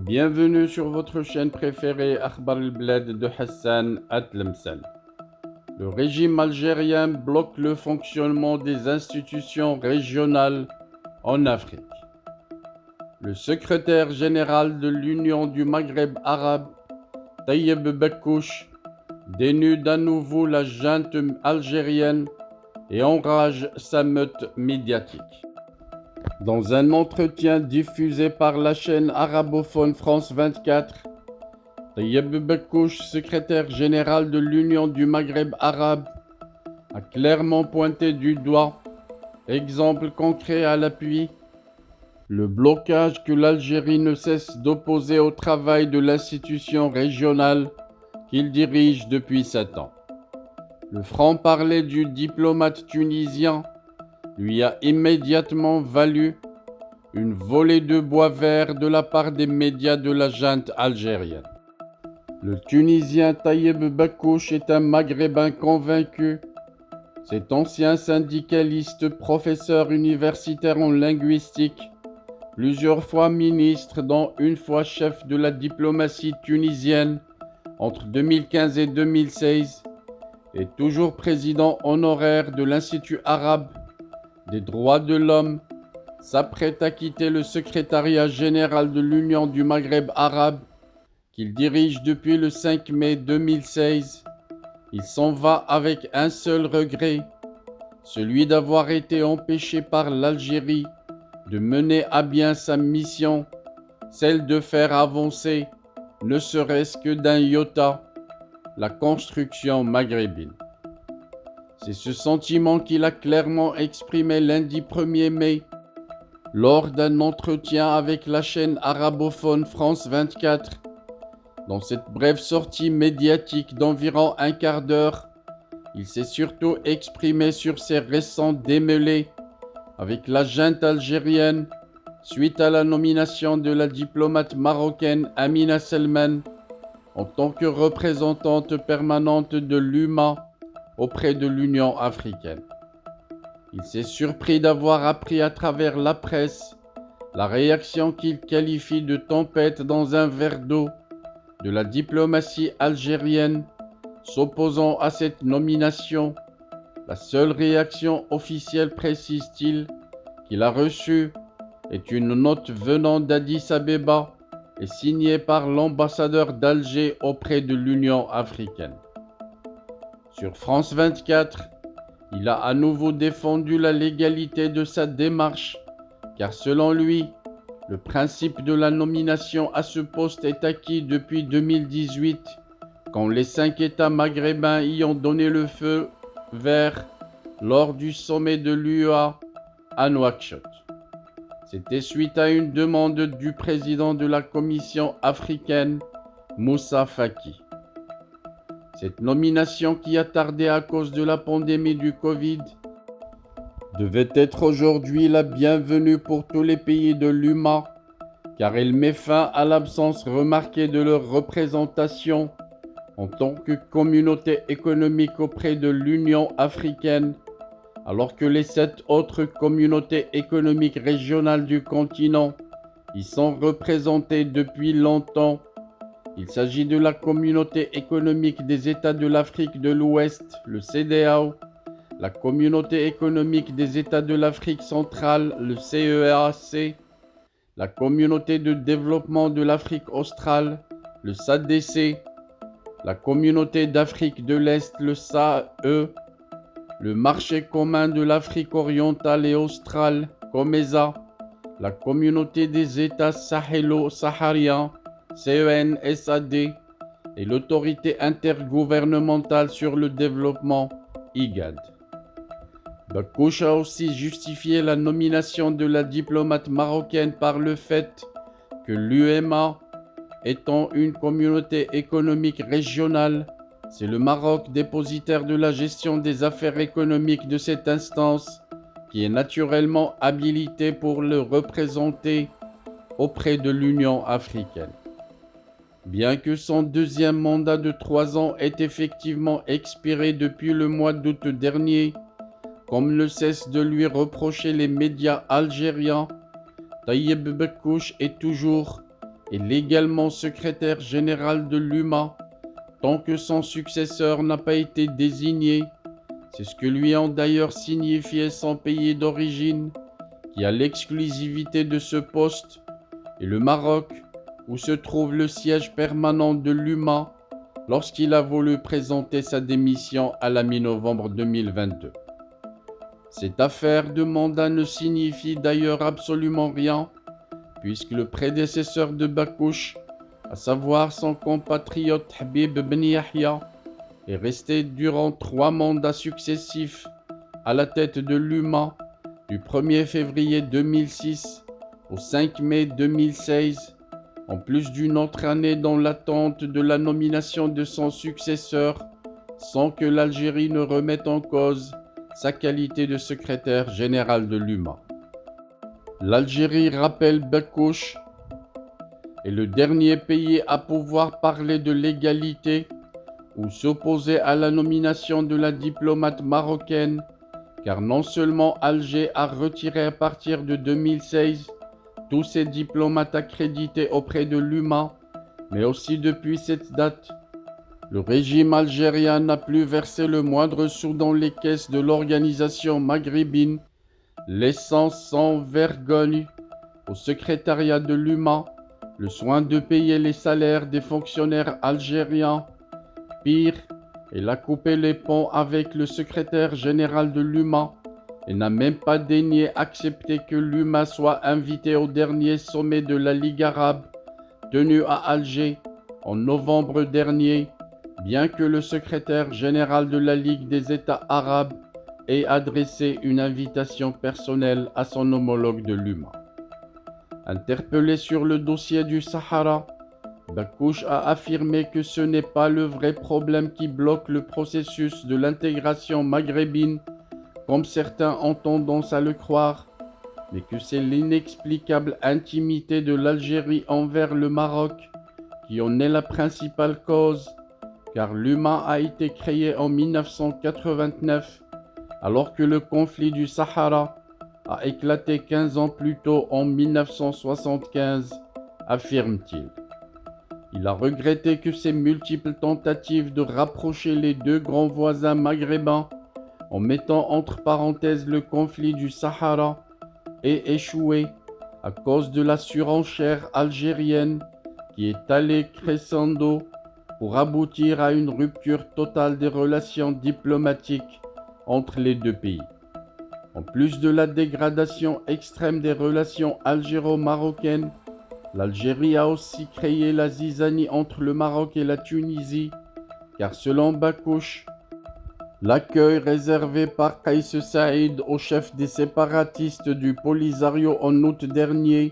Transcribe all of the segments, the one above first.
Bienvenue sur votre chaîne préférée Akhbar el-Bled de Hassan Atlemsen. Le régime algérien bloque le fonctionnement des institutions régionales en Afrique. Le secrétaire général de l'Union du Maghreb arabe, Taïeb Bekouch, dénude à nouveau la junte algérienne et enrage sa meute médiatique. Dans un entretien diffusé par la chaîne arabophone France 24, Taïeb Bekouch, secrétaire général de l'Union du Maghreb arabe, a clairement pointé du doigt, exemple concret à l'appui, le blocage que l'Algérie ne cesse d'opposer au travail de l'institution régionale qu'il dirige depuis 7 ans. Le franc-parler du diplomate tunisien lui a immédiatement valu une volée de bois vert de la part des médias de la junte algérienne. Le Tunisien Taïeb Bekouch est un Maghrébin convaincu. Cet ancien syndicaliste, professeur universitaire en linguistique, plusieurs fois ministre, dont une fois chef de la diplomatie tunisienne entre 2015 et 2016, est toujours président honoraire de l'Institut arabe des droits de l'homme, s'apprête à quitter le secrétariat général de l'Union du Maghreb arabe qu'il dirige depuis le 5 mai 2016. Il s'en va avec un seul regret, celui d'avoir été empêché par l'Algérie de mener à bien sa mission, celle de faire avancer, ne serait-ce que d'un iota, la construction maghrébine. C'est ce sentiment qu'il a clairement exprimé lundi 1er mai lors d'un entretien avec la chaîne arabophone France 24. Dans cette brève sortie médiatique d'environ un quart d'heure, il s'est surtout exprimé sur ses récents démêlés avec la junte algérienne suite à la nomination de la diplomate marocaine Amina Selman en tant que représentante permanente de l'UMA auprès de l'Union africaine. Il s'est surpris d'avoir appris à travers la presse la réaction qu'il qualifie de tempête dans un verre d'eau de la diplomatie algérienne s'opposant à cette nomination. La seule réaction officielle, précise-t-il, qu'il a reçue est une note venant d'Addis Abeba et signée par l'ambassadeur d'Alger auprès de l'Union africaine. Sur France 24, il a à nouveau défendu la légalité de sa démarche, car selon lui, le principe de la nomination à ce poste est acquis depuis 2018, quand les 5 États maghrébins y ont donné le feu vert lors du sommet de l'UEA à Nouakchott. C'était suite à une demande du président de la Commission africaine, Moussa Faki. Cette nomination, qui a tardé à cause de la pandémie du Covid, devait être aujourd'hui la bienvenue pour tous les pays de l'UMA, car elle met fin à l'absence remarquée de leur représentation en tant que communauté économique auprès de l'Union africaine, alors que les 7 autres communautés économiques régionales du continent y sont représentées depuis longtemps. Il s'agit de la Communauté économique des États de l'Afrique de l'Ouest, le CEDEAO, la Communauté économique des États de l'Afrique centrale, le CEEAC, la Communauté de développement de l'Afrique australe, le SADC, la Communauté d'Afrique de l'Est, le SAE, le Marché commun de l'Afrique orientale et australe, COMESA, la Communauté des États sahélo-sahariens, CENSAD, et l'Autorité intergouvernementale sur le développement, IGAD. Bekouch a aussi justifié la nomination de la diplomate marocaine par le fait que l'UEMA, étant une communauté économique régionale, c'est le Maroc, dépositaire de la gestion des affaires économiques de cette instance, qui est naturellement habilité pour le représenter auprès de l'Union africaine. Bien que son deuxième mandat de 3 ans ait effectivement expiré depuis le mois d'août dernier, comme ne cessent de lui reprocher les médias algériens, Taïeb Bekouch est toujours est légalement secrétaire général de l'UMA tant que son successeur n'a pas été désigné. C'est ce que lui ont d'ailleurs signifié son pays d'origine, qui a l'exclusivité de ce poste, et le Maroc, où se trouve le siège permanent de l'UMA, lorsqu'il a voulu présenter sa démission à la mi-novembre 2022. Cette affaire de mandat ne signifie d'ailleurs absolument rien, puisque le prédécesseur de Bakouche, à savoir son compatriote Habib Ben Yahya, est resté durant 3 mandats successifs à la tête de l'UMA du 1er février 2006 au 5 mai 2016, en plus d'une autre année dans l'attente de la nomination de son successeur, sans que l'Algérie ne remette en cause sa qualité de secrétaire général de l'UMA. L'Algérie, rappelle Bakouche, est le dernier pays à pouvoir parler de l'égalité ou s'opposer à la nomination de la diplomate marocaine, car non seulement Alger a retiré à partir de 2016 tous ses diplomates accrédités auprès de l'UMA, mais aussi depuis cette date, le régime algérien n'a plus versé le moindre sou dans les caisses de l'organisation maghrébine, laissant sans vergogne au secrétariat de l'UMA le soin de payer les salaires des fonctionnaires algériens. Pire, il a coupé les ponts avec le secrétaire général de l'UMA et n'a même pas daigné accepter que l'UMA soit invité au dernier sommet de la Ligue arabe tenu à Alger en novembre dernier, bien que le secrétaire général de la Ligue des États arabes ait adressé une invitation personnelle à son homologue de l'UMA. Interpellé sur le dossier du Sahara, Bakouche a affirmé que ce n'est pas le vrai problème qui bloque le processus de l'intégration maghrébine, comme certains ont tendance à le croire, mais que c'est l'inexplicable intimité de l'Algérie envers le Maroc qui en est la principale cause, car l'UMA a été créé en 1989, alors que le conflit du Sahara a éclaté 15 ans plus tôt en 1975, affirme-t-il. Il a regretté que ces multiples tentatives de rapprocher les deux grands voisins maghrébins, en mettant entre parenthèses le conflit du Sahara, aient échoué à cause de la surenchère algérienne qui est allée crescendo pour aboutir à une rupture totale des relations diplomatiques entre les deux pays. En plus de la dégradation extrême des relations algéro-marocaines, l'Algérie a aussi créé la zizanie entre le Maroc et la Tunisie, car selon Bakouche, l'accueil réservé par Kais Saïd au chef des séparatistes du Polisario en août dernier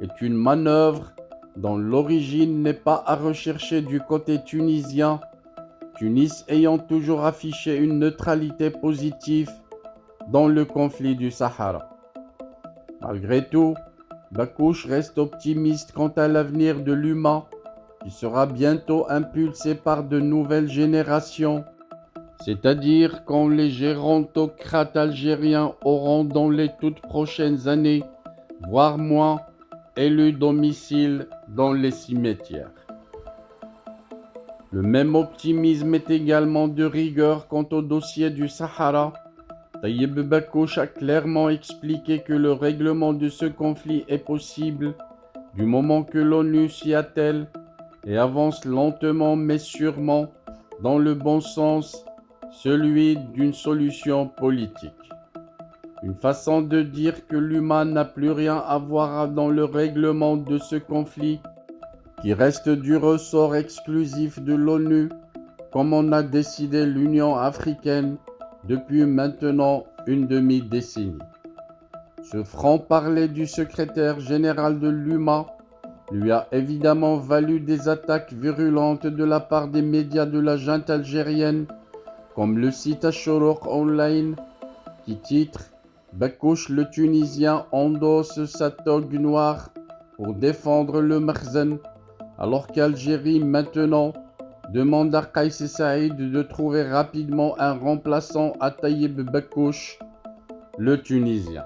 est une manœuvre dont l'origine n'est pas à rechercher du côté tunisien, Tunis ayant toujours affiché une neutralité positive dans le conflit du Sahara. Malgré tout, Bakouche reste optimiste quant à l'avenir de l'UMA, qui sera bientôt impulsé par de nouvelles générations, c'est-à-dire quand les gérontocrates algériens auront dans les toutes prochaines années, voire moins, élu domicile dans les cimetières. Le même optimisme est également de rigueur quant au dossier du Sahara. Taïeb Bakouche a clairement expliqué que le règlement de ce conflit est possible du moment que l'ONU s'y attelle et avance lentement mais sûrement dans le bon sens, celui d'une solution politique. Une façon de dire que l'UMA n'a plus rien à voir dans le règlement de ce conflit, qui reste du ressort exclusif de l'ONU, comme en a décidé l'Union africaine depuis maintenant une demi-décennie. Ce franc-parler du secrétaire général de l'UMA lui a évidemment valu des attaques virulentes de la part des médias de la junte algérienne, comme le site Ashorouk Online, qui titre « Bakouche le Tunisien endosse sa toge noire pour défendre le Makhzen », alors qu'Algérie maintenant demande à Kais Saïd de trouver rapidement un remplaçant à Taïeb Bakouche, le Tunisien.